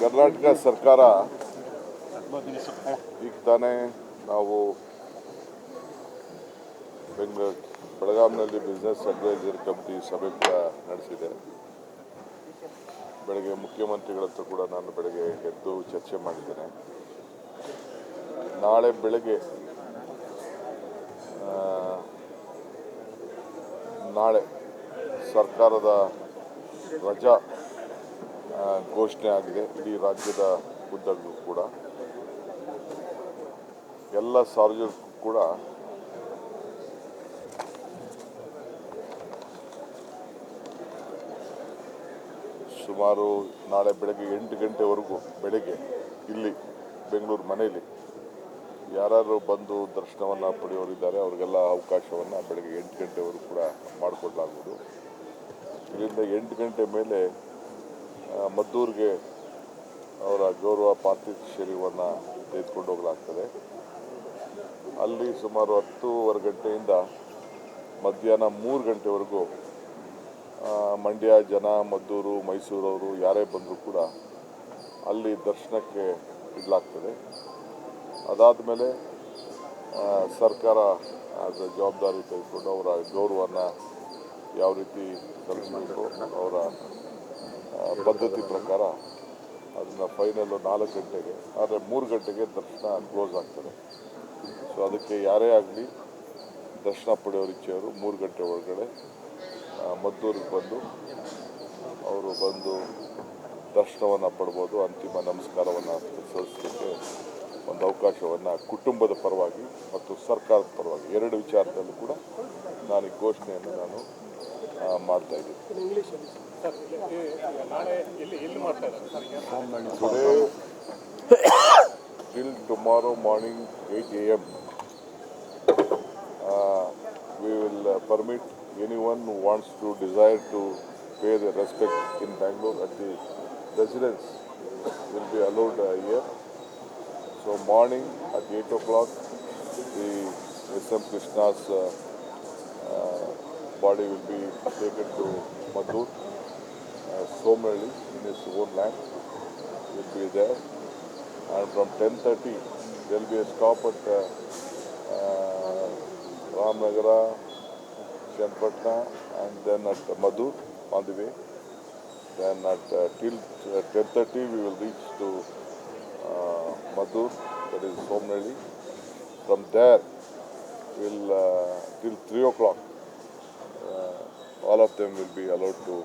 ಕರ್ನಾಟಕ ಸರ್ಕಾರ ಈಗ ತಾನೇ ನಾವು ಬೆಳಗಾಂನಲ್ಲಿ ಬಿಸ್ನೆಸ್ ಅಡ್ವೈಸರಿ ಕಮಿಟಿ ಸಭೆ ಕೂಡ ನಡೆಸಿದೆ. ಬೆಳಗ್ಗೆ ಮುಖ್ಯಮಂತ್ರಿಗಳ ಹತ್ರ ಕೂಡ ನಾನು ಬೆಳಗ್ಗೆ ಎದ್ದು ಚರ್ಚೆ ಮಾಡಿದ್ದೇನೆ. ನಾಳೆ ಬೆಳಗ್ಗೆ ನಾಳೆ ಸರ್ಕಾರದ ರಜಾ ಘೋಷಣೆ ಆಗಿದೆ. ಇಡೀ ರಾಜ್ಯದ ಉದ್ದಕ್ಕೂ ಕೂಡ ಎಲ್ಲ ಸಾರ್ವಜನಿಕರು ಕೂಡ ಸುಮಾರು ನಾಳೆ ಬೆಳಗ್ಗೆ 8 ಗಂಟೆವರೆಗೂ ಬೆಳಗ್ಗೆ ಇಲ್ಲಿ ಬೆಂಗಳೂರು ಮನೆಯಲ್ಲಿ ಯಾರು ಬಂದು ದರ್ಶನವನ್ನು ಪಡೆಯೋರಿದ್ದಾರೆ ಅವರಿಗೆಲ್ಲ ಅವಕಾಶವನ್ನು ಬೆಳಗ್ಗೆ 8 ಗಂಟೆವರೆಗೂ ಕೂಡ ಮಾಡಿಕೊಡಲಾಗುವುದು. ಇಲ್ಲಿಂದ 8 ಗಂಟೆ ಮೇಲೆ ಮದ್ದೂರಿಗೆ ಅವರ ಗೌರವ ಪಾರ್ಥಿವ ಶರೀರವನ್ನು ತೆಗೆದುಕೊಂಡು ಹೋಗಲಾಗ್ತದೆ. ಅಲ್ಲಿ ಸುಮಾರು 10:15 ಗಂಟೆಯಿಂದ ಮಧ್ಯಾಹ್ನ 3 ಗಂಟೆವರೆಗೂ ಮಂಡ್ಯ ಜನ, ಮದ್ದೂರು, ಮೈಸೂರವರು ಯಾರೇ ಬಂದರೂ ಕೂಡ ಅಲ್ಲಿ ದರ್ಶನಕ್ಕೆ ಇಡಲಾಗ್ತದೆ. ಅದಾದ ಮೇಲೆ ಸರ್ಕಾರ ಅದರ ಜವಾಬ್ದಾರಿ ತೆಗೆದುಕೊಂಡು ಅವರ ಗೌರವವನ್ನು ಯಾವ ರೀತಿ ಸಲ್ಲಿಸಬೇಕು ಅವರ ಪದ್ಧತಿ ಪ್ರಕಾರ ಅದನ್ನು ಫೈನಲ್ಲು 4 ಗಂಟೆಗೆ, ಆದರೆ 3 ಗಂಟೆಗೆ ದರ್ಶನ ಕ್ಲೋಸ್ ಆಗ್ತದೆ. ಸೊ ಅದಕ್ಕೆ ಯಾರೇ ಆಗಲಿ ದರ್ಶನ ಪಡೆಯೋರು ಇಚ್ಛೆಯವರು 3 ಗಂಟೆ ಒಳಗಡೆ ಮದ್ದೂರಿಗೆ ಬಂದು ಅವರು ಬಂದು ದರ್ಶನವನ್ನು ಪಡ್ಬೋದು. ಅಂತಿಮ ನಮಸ್ಕಾರವನ್ನು ಸಲ್ಲಿಸಲಿಕ್ಕೆ ಒಂದು ಅವಕಾಶವನ್ನು ಕುಟುಂಬದ ಪರವಾಗಿ ಮತ್ತು ಸರ್ಕಾರದ ಪರವಾಗಿ 2 ವಿಚಾರದಲ್ಲೂ ಕೂಡ ನಾನು ಈ ಘೋಷಣೆಯನ್ನು ನಾನು ಮಾಡ್ತಾ ಇದ್ದೀನಿ. Today till tomorrow morning 8 a.m. We will permit anyone who wants to desire to pay their respect in Bangalore at the residence will be allowed here. So morning at 8 o'clock the S.M. Krishna's body will be taken to Madhur. Somali in his own land will be there, and from 10:30 there will be a stop at Ramnagara, Chanpatna, and then at Madhur on the way. Then at till 10:30 we will reach to Madhur, that is Somali. From there we'll till 3 o'clock all of them will be allowed to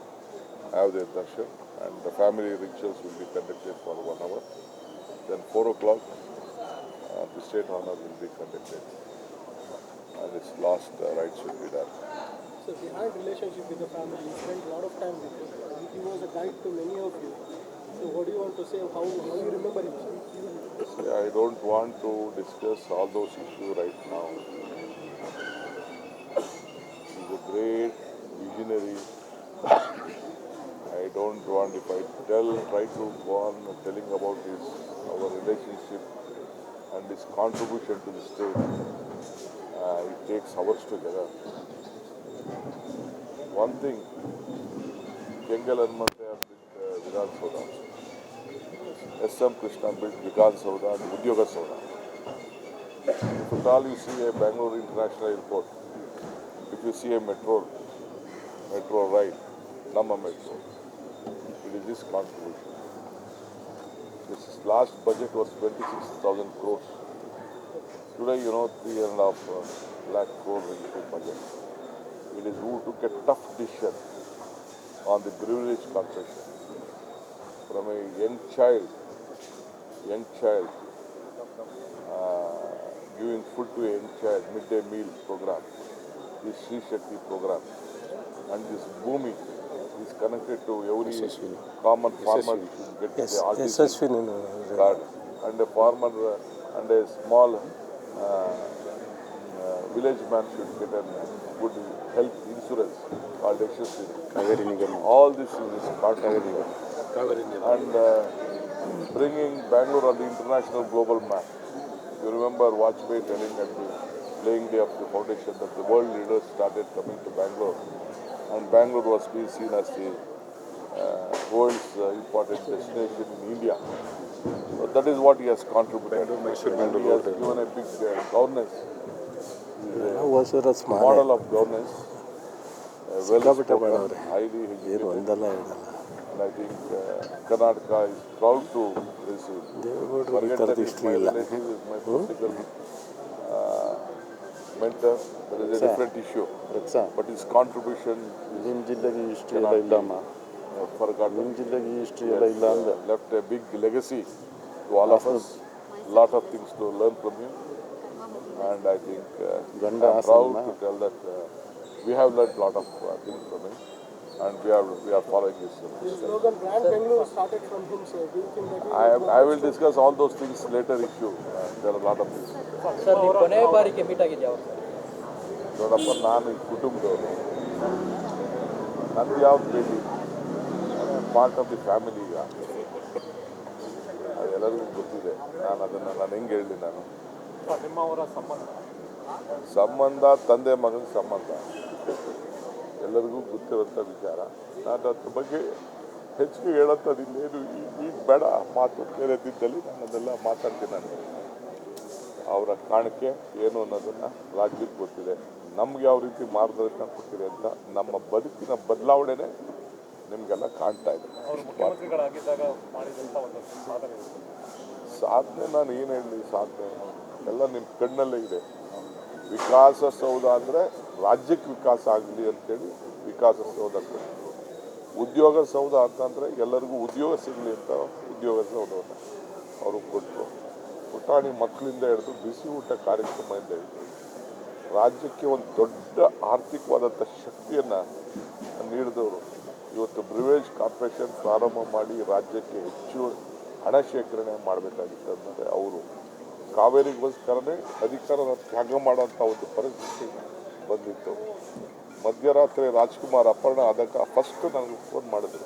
have their darshan, and the family rituals will be conducted for 1 hour. Then 4 o'clock the state honor will be conducted, and its last rites will be done. So behind relationship with the family, you spent a lot of time with him. He was a guide to many of you. So what do you want to say? How you remember him? See, I don't want to discuss all those issues right now. He's a great visionary. I don't want, if I try to go on telling about our relationship and his contribution to the state, it takes hours together. One thing, Kengal Hanmante have built Viran Soda. S.M. Krishna built Vikan Soda and Udyoga Soda. If at all you see a Bangalore International Airport, if you see a metro ride, Nama Metro, it is this contribution. This last budget was 26,000 crores. Today, 3.5 lakh crores into budget. It is who took a tough decision on the Breweries Corporation. From a young child, giving food to a young child, midday meal program, this Sri Shakti program, and this Bhumi is connected to every common farmer should get the RTC card, and a farmer and a small village man should get a good health insurance called Yashaswini. All this is contribution. And bringing Bangalore on the international global map. You remember Vajpayee telling at the laying day of the foundation that the world leaders started coming to Bangalore, and Bangalore was being seen as the world's important destination in India. So that is what he has contributed. And he has given a big governance. ಹೊಸರ ಸ್ಮಾರಕ Model of governance, well ಸಿಕ್ಕಾಪಟ್ಟೆ spoken, ಮಾಡವ್ರೆ highly ಏನು educated, ಒಂದಲ್ಲ ಎರಡಲ್ಲ and I think Karnataka is proud to receive. ದೇವೇಗೌಡರು ಈ Forget ಥರದ that he's history my ಇಲ್ಲ relative, is my political mentor. That is a different issue. But his contribution is ನಿಮ್ಮ ಜಿಲ್ಲೆಗೆ ಹಿಸ್ಟ್ರಿ ಎಲ್ಲ ಇಲ್ಲಮ್ಮ forgotten. ನಿಮ್ಮ ಜಿಲ್ಲೆಗೆ ಹಿಸ್ಟ್ರಿ He ಎಲ್ಲ has ಇಲ್ಲ ಅಂದೆ left a big legacy to all of us. Lot of things to learn from him. And I think Ganda I'm proud Hasanna. to tell that we have learned a lot of things from him, and we are following his. The slogan Brand Bengaluru started from him, sir. Do you think that I will discuss all those things later issue. There are a lot of things. Sir ನೀವು ಕೊನೆ ಬಾರಿಗೆ meet ಆಗಿದ್ದು ಯಾವಾಗ sir? ನೋಡಪ್ಪ, ನಾನು ಈ ಕುಟುಂಬದವರು, ನಂದು ಯಾವ್ದು ಭೇಟಿ, ಪಾರ್ಟ್ ಆಫ್ ದಿ ಫ್ಯಾಮಿಲಿ ಈಗ, ಅದೆಲ್ಲರಿಗೂ ಗೊತ್ತಿದೆ. ನಾನು ಹೆಂಗೆ ಹೇಳಲಿ, ನಾನು ನಿಮ್ಮವರ ಸಂಬಂಧ ತಂದೆ ಮಗನ ಸಂಬಂಧ ಎಲ್ಲರಿಗೂ ಗೊತ್ತಿರುವಂಥ ವಿಚಾರ. ನಾನು ಅದ್ರ ಬಗ್ಗೆ ಹೆಚ್ಚಿಗೆ ಹೇಳೋಂಥದ್ದು ಇನ್ನೇನು ಈಗ ಬೇಡ. ಮಾತು ಬೇರೆದಿದ್ದಲ್ಲಿ ನಾನು ಅದೆಲ್ಲ ಮಾತಾಡ್ತೀನಿ. ನಾನು ಅವರ ಕಾಣಿಕೆ ಏನು ಅನ್ನೋದನ್ನು ರಾಜ್ಯಕ್ಕೆ ಗೊತ್ತಿದೆ. ನಮ್ಗೆ ಯಾವ ರೀತಿ ಮಾರ್ಗದರ್ಶನ ಕೊಟ್ಟಿದೆ ಅಂತ ನಮ್ಮ ಬದುಕಿನ ಬದಲಾವಣೆನೇ ನಿಮಗೆಲ್ಲ ಕಾಣ್ತಾ ಇದೆ. ಸಾಧನೆ ನಾನು ಏನು ಹೇಳಲಿ, ಸಾಧನೆ ಎಲ್ಲ ನಿಮ್ಮ ಕಣ್ಣಲ್ಲೇ ಇದೆ. ವಿಕಾಸಸೌಧ ಅಂದರೆ ರಾಜ್ಯಕ್ಕೆ ವಿಕಾಸ ಆಗಲಿ ಅಂತೇಳಿ ವಿಕಾಸಸೌಧ ಕೊಟ್ಟರು. ಉದ್ಯೋಗ ಸೌಧ ಅಂತಂದರೆ ಎಲ್ಲರಿಗೂ ಉದ್ಯೋಗ ಸಿಗಲಿ ಅಂತ ಉದ್ಯೋಗ ಸೌಧವನ್ನು ಅವರು ಕೊಟ್ಟರು. ಪುಟಾಣಿ ಮಕ್ಕಳಿಂದ ಹಿಡಿದು ಬಿಸಿ ಊಟ ಕಾರ್ಯಕ್ರಮದಿಂದ ಹಿಡಿದು ರಾಜ್ಯಕ್ಕೆ ಒಂದು ದೊಡ್ಡ ಆರ್ಥಿಕವಾದಂಥ ಶಕ್ತಿಯನ್ನು ನೀಡಿದವರು. ಇವತ್ತು ಬ್ರಿವೇಜ್ ಕಾರ್ಪೊರೇಷನ್ ಪ್ರಾರಂಭ ಮಾಡಿ ರಾಜ್ಯಕ್ಕೆ ಹೆಚ್ಚು ಹಣ ಶೇಖರಣೆ ಮಾಡಬೇಕಾಗಿತ್ತು ಅಂದರೆ ಅವರು ಕಾವೇರಿಗೋಸ್ಕರನೇ ಅಧಿಕಾರನ ತ್ಯಾಗ ಮಾಡೋಂಥ ಒಂದು ಪರಿಸ್ಥಿತಿ ಬಂದಿತ್ತು. ಮಧ್ಯರಾತ್ರಿ ರಾಜ್ಕುಮಾರ್ ಅಪರ್ಣ ಆದಾಗ ಫಸ್ಟ್ ನನಗೆ ಫೋನ್ ಮಾಡಿದ್ರು,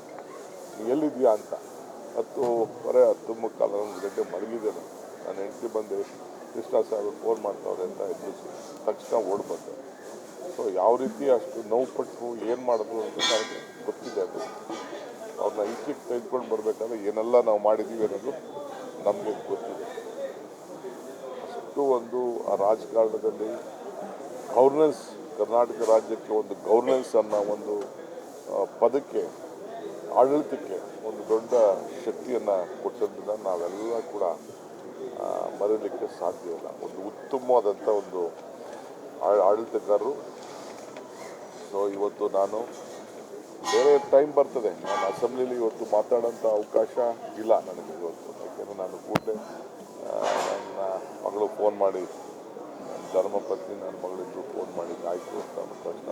ಎಲ್ಲಿದೆಯಾ ಅಂತ. 10:30 11 ಗಂಟೆ ಮಲಗಿದ್ದೇನೆ. ನಾನು ಹೆಂಡತಿ ಬಂದು ಕೃಷ್ಣ ಸಾಹೇಬ್ ಫೋನ್ ಮಾಡ್ತಾವ್ರೆ ಅಂತ ಎದುರಿಸಿ ತಕ್ಷಣ ಓಡಿ ಬಂದೆ. ಸೊ ಯಾವ ರೀತಿ ಅಷ್ಟು ನೋವು ಪಟ್ಟು ಏನು ಮಾಡಿದ್ರು ಅಂತ ನನಗೆ ಗೊತ್ತಿದೆ. ಅದು ಅವ್ರನ್ನ ಈಚೆಗೆ ತೆಗೆದುಕೊಂಡು ಬರಬೇಕಾದ್ರೆ ಏನೆಲ್ಲ ನಾವು ಮಾಡಿದ್ದೀವಿ ಅನ್ನೋದು ನಮಗೆ ಗೊತ್ತಿದೆ. ಅಷ್ಟು ಒಂದು ಆ ರಾಜಕಾರಣದಲ್ಲಿ ಗೌರ್ನೆನ್ಸ್, ಕರ್ನಾಟಕ ರಾಜ್ಯಕ್ಕೆ ಒಂದು ಗೌರ್ನೆನ್ಸ್ ಅನ್ನೋ ಒಂದು ಪದಕ್ಕೆ, ಆಡಳಿತಕ್ಕೆ ಒಂದು ದೊಡ್ಡ ಶಕ್ತಿಯನ್ನು ಕೊಟ್ಟದ್ದನ್ನು ನಾವೆಲ್ಲ ಕೂಡ ಮರೀಲಿಕ್ಕೆ ಸಾಧ್ಯ ಇಲ್ಲ. ಒಂದು ಉತ್ತಮವಾದಂಥ ಒಂದು ಆಡಳಿತಗಾರರು. ಸೊ ಇವತ್ತು ನಾನು ಬೇರೆ ಟೈಮ್ ಬರ್ತದೆ, ನಾನು ಅಸೆಂಬ್ಲಿಲಿ ಇವತ್ತು ಮಾತಾಡೋಂಥ ಅವಕಾಶ ಇಲ್ಲ ನನಗೆ ಇವತ್ತು. ಯಾಕೆಂದರೆ ನಾನು ಕೂಡಲೇ ನನ್ನ ಮಗಳು ಫೋನ್ ಮಾಡಿ, ಧರ್ಮಪತ್ನಿ ನನ್ನ ಮಗಳಿದ್ದು ಫೋನ್ ಮಾಡಿದ್ದು ಆಯಿತು ಅಂತ ತಕ್ಷಣ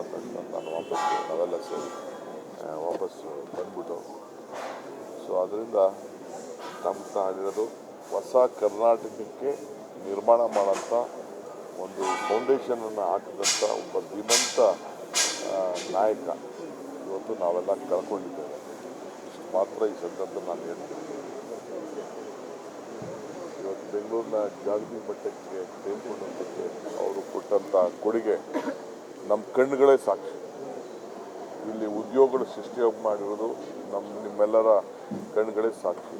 ನಾನು ನಾವೆಲ್ಲ ಸೇರಿ ವಾಪಸ್ಸು ಬಂದ್ಬಿಟ್ಟು. ಸೊ ಅದರಿಂದ ನಮ್ಮ ಹೇಳಿರೋದು ಹೊಸ ಕರ್ನಾಟಕಕ್ಕೆ ನಿರ್ಮಾಣ ಮಾಡೋಂಥ ಒಂದು ಫೌಂಡೇಶನನ್ನು ಹಾಕಿದಂಥ ಒಬ್ಬ ಧೀಮಂತ ನಾಯಕ ಇವತ್ತು ನಾವೆಲ್ಲ ಕಳ್ಕೊಂಡಿದ್ದೇವೆ. ಇಷ್ಟು ಮಾತ್ರ ಈ ಸಂದರ್ಭದಲ್ಲಿ ನಾನು ಹೇಳ್ತೀನಿ. ಇವತ್ತು ಬೆಂಗಳೂರಿನ ಜಾಗತಿಕ ಮಟ್ಟಕ್ಕೆ ತೆಗೆದುಕೊಂಡಂಥಕ್ಕೆ ಅವರು ಕೊಟ್ಟಂಥ ಕೊಡುಗೆ ನಮ್ಮ ಕಣ್ಣುಗಳೇ ಸಾಕ್ಷಿ. ಇಲ್ಲಿ ಉದ್ಯೋಗಗಳು ಸೃಷ್ಟಿ ಮಾಡಿರೋದು ನಿಮ್ಮೆಲ್ಲರ ಕಣ್ಣುಗಳೇ ಸಾಕ್ಷಿ.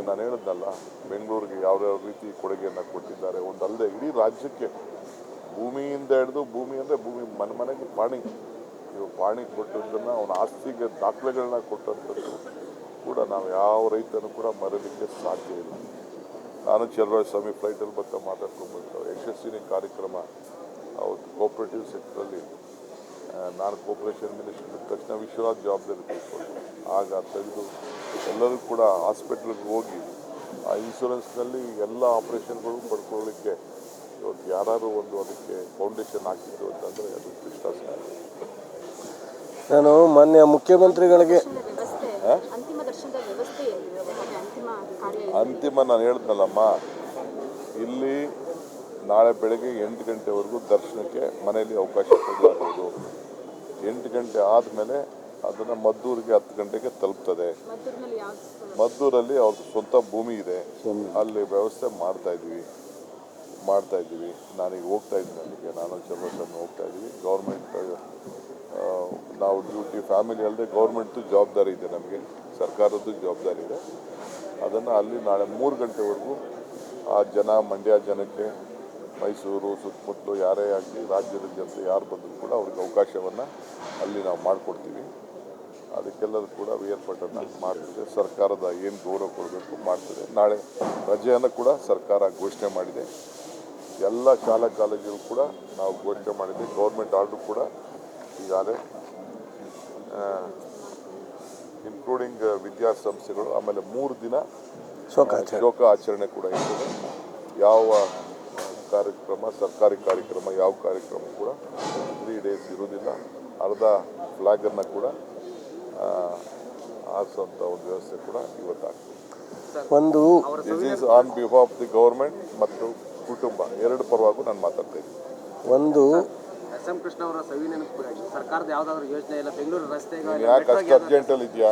ನಾನು ಹೇಳಿದ್ನಲ್ಲ, ಬೆಂಗಳೂರಿಗೆ ಯಾವ್ಯಾವ ರೀತಿ ಕೊಡುಗೆಯನ್ನು ಕೊಟ್ಟಿದ್ದಾರೆ. ಒಂದಲ್ಲದೆ ಇಡೀ ರಾಜ್ಯಕ್ಕೆ ಭೂಮಿಯಿಂದ ಹಿಡಿದು, ಭೂಮಿ ಅಂದರೆ ಭೂಮಿ ಮನೆಗೆ ಪಾಣಿ, ಇವು ಪಾಣಿ ಕೊಟ್ಟದ್ದನ್ನು ಅವನ ಆಸ್ತಿಗೆ ದಾಖಲೆಗಳನ್ನ ಕೊಟ್ಟಂಥದ್ದು ಕೂಡ ನಾವು ಯಾವ ರೈತನೂ ಕೂಡ ಮರೀಲಿಕ್ಕೆ ಸಾಧ್ಯ ಇಲ್ಲ. ನಾನು ಚಲುವರಾಯಸ್ವಾಮಿ ಫ್ಲೈಟಲ್ಲಿ ಬರ್ತಾ ಮಾತಾಡ್ಕೊಂಡ್ಬಂದು ಯಶಸ್ವಿನಿ ಕಾರ್ಯಕ್ರಮ ಅವತ್ತು ಕೋಆಪರೇಟಿವ್ ಸೆಕ್ಟ್ರಲ್ಲಿ ನಾನು ಕೋಆಪರೇಷನ್ ಮಿನಿಸ್ಟರ್ ಇದ್ದ ತಕ್ಷಣ ವಿಶ್ವನಾಥ್ ಜವಾಬ್ದಾರಿ ತೆಗೆದುಕೊಂಡು ಆಗ ತೆಗೆದು ಎಲ್ಲರೂ ಕೂಡ ಹಾಸ್ಪಿಟ್ಲಿಗೆ ಹೋಗಿ ಆ ಇನ್ಶೂರೆನ್ಸ್ನಲ್ಲಿ ಎಲ್ಲ ಆಪ್ರೇಷನ್ಗಳು ಪಡ್ಕೊಳ್ಳಲಿಕ್ಕೆ ಇವತ್ತು ಯಾರು ಒಂದು ಅದಕ್ಕೆ ಫೌಂಡೇಶನ್ ಹಾಕಿದ್ದು ಅಂತಂದರೆ ಅದು ಕೃಷ್ಣ ಸಾಹೇಬ್. ನಾನು ಮಾನ್ಯ ಮುಖ್ಯಮಂತ್ರಿಗಳಿಗೆ ಅಂತಿಮ ನಾನು ಹೇಳಿದ್ನಲ್ಲಮ್ಮ, ಇಲ್ಲಿ ನಾಳೆ ಬೆಳಗ್ಗೆ 8 ಗಂಟೆವರೆಗೂ ದರ್ಶನಕ್ಕೆ ಮನೆಯಲ್ಲಿ ಅವಕಾಶ ಕೊಡಲಾಗುವುದು. 8 ಗಂಟೆ ಆದಮೇಲೆ ಅದನ್ನು ಮದ್ದೂರಿಗೆ 10 ಗಂಟೆಗೆ ತಲುಪ್ತದೆ. ಮದ್ದೂರಲ್ಲಿ ಅವ್ರದ್ದು ಸ್ವಂತ ಭೂಮಿ ಇದೆ, ಅಲ್ಲಿ ವ್ಯವಸ್ಥೆ ಮಾಡ್ತಾ ಇದ್ದೀವಿ. ನಾನೀಗ ಹೋಗ್ತಾ ಇದ್ದೀನಿ ಅಲ್ಲಿಗೆ, ನಾನು ಚಲುವರಾಯಸ್ವಾಮಿ ಹೋಗ್ತಾ ಇದ್ದೀವಿ. ಗೌರ್ಮೆಂಟ್ ನಾವು ಡ್ಯೂಟಿ ಫ್ಯಾಮಿಲಿ ಅಲ್ಲದೆ ಗೌರ್ಮೆಂಟ್ದು ಜವಾಬ್ದಾರಿ ಇದೆ, ನಮಗೆ ಸರ್ಕಾರದ್ದು ಜವಾಬ್ದಾರಿ ಇದೆ. ಅದನ್ನು ಅಲ್ಲಿ ನಾಳೆ 3 ಗಂಟೆವರೆಗೂ ಆ ಜನ, ಮಂಡ್ಯ ಜನಕ್ಕೆ, ಮೈಸೂರು ಸುತ್ತಮುತ್ತಲು ಯಾರೇ ಆಗಲಿ ರಾಜ್ಯದ ಜನತೆ ಯಾರು ಬಂದರೂ ಕೂಡ ಅವ್ರಿಗೆ ಅವಕಾಶವನ್ನು ಅಲ್ಲಿ ನಾವು ಮಾಡಿಕೊಡ್ತೀವಿ. ಅದಕ್ಕೆಲ್ಲರೂ ಕೂಡ ಏರ್ಪಾಟನ್ನು ಮಾಡ್ತಿದೆ. ಸರ್ಕಾರದ ಏನು ಗೌರವ ಕೊಡಬೇಕು ಮಾಡ್ತದೆ. ನಾಳೆ ರಜೆಯನ್ನು ಕೂಡ ಸರ್ಕಾರ ಘೋಷಣೆ ಮಾಡಿದೆ. ಎಲ್ಲ ಶಾಲಾ ಕಾಲೇಜುಗಳು ಕೂಡ ನಾವು ಘೋಷಣೆ ಮಾಡಿದ್ದೆ. ಗೌರ್ಮೆಂಟ್ ಆರ್ಡ್ರು ಕೂಡ ಈಗಾಗಲೇ ಇನ್ಕ್ಲೂಡಿಂಗ್ ವಿದ್ಯಾಸಂಸ್ಥೆಗಳು. ಆಮೇಲೆ 3 ದಿನ ಶೋಕ ಆಚರಣೆ ಕೂಡ ಇರ್ತದೆ. ಯಾವ ಕಾರ್ಯಕ್ರಮ, ಸರ್ಕಾರಿ ಕಾರ್ಯಕ್ರಮ, ಯಾವ ಕಾರ್ಯಕ್ರಮ ಕೂಡ 3 ಡೇಸ್ ಇರುವುದಿಲ್ಲ. ಅರ್ಧ ಫ್ಲಾಗನ್ನು ಕೂಡ ಹಾರಿಸುವಂಥ ಒಂದು ವ್ಯವಸ್ಥೆ ಕೂಡ ಇವತ್ತಾಗ್ತದೆ. This is on behalf of the government ಮತ್ತು ಕುಟುಂಬ ಎರಡು ಪರವಾಗೂ ನಾನು ಮಾತಾಡ್ತಾ ಇದ್ದೀನಿ. SM ಕೃಷ್ಣ ಅವರ ಸವಿ ನೆನಪಿಗಾಗಿ ಸರ್ಕಾರದ ಯಾವುದಾದ್ರೂ ಯೋಜನೆ ಇಲ್ಲ, ಬೆಂಗಳೂರು ರಸ್ತೆಗೆ ಯಾಕೆ ಅಷ್ಟು ಅರ್ಜೆಂಟಲ್ಲಿ ಇದೆಯಾ?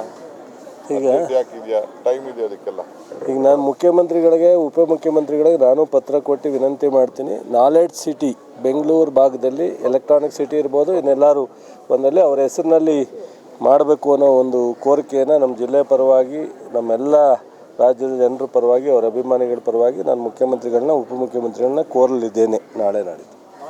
ಯಾಕಿದೆಯಾ? ಟೈಮ್ ಇದೆ ಅದಕ್ಕೆಲ್ಲ. ಈಗ ನಾನು ಮುಖ್ಯಮಂತ್ರಿಗಳಿಗೆ, ಉಪಮುಖ್ಯಮಂತ್ರಿಗಳಿಗೆ ನಾನು ಪತ್ರ ಕೊಟ್ಟು ವಿನಂತಿ ಮಾಡ್ತೀನಿ. ನಾಲೆಡ್ಜ್ ಸಿಟಿ ಬೆಂಗಳೂರು ಭಾಗದಲ್ಲಿ ಎಲೆಕ್ಟ್ರಾನಿಕ್ ಸಿಟಿ ಇರ್ಬೋದು, ಇನ್ನೆಲ್ಲರೂ ಬಂದಲ್ಲಿ ಅವರ ಹೆಸರಿನಲ್ಲಿ ಮಾಡಬೇಕು ಅನ್ನೋ ಒಂದು ಕೋರಿಕೆಯನ್ನು ನಮ್ಮ ಜಿಲ್ಲೆ ಪರವಾಗಿ, ನಮ್ಮೆಲ್ಲ ರಾಜ್ಯದ ಜನರ ಪರವಾಗಿ, ಅವರ ಅಭಿಮಾನಿಗಳ ಪರವಾಗಿ ನಾನು ಮುಖ್ಯಮಂತ್ರಿಗಳನ್ನ, ಉಪಮುಖ್ಯಮಂತ್ರಿಗಳನ್ನ ಕೋರಲಿದ್ದೇನೆ ನಾಳೆ ನಾಡಿದ್ದು.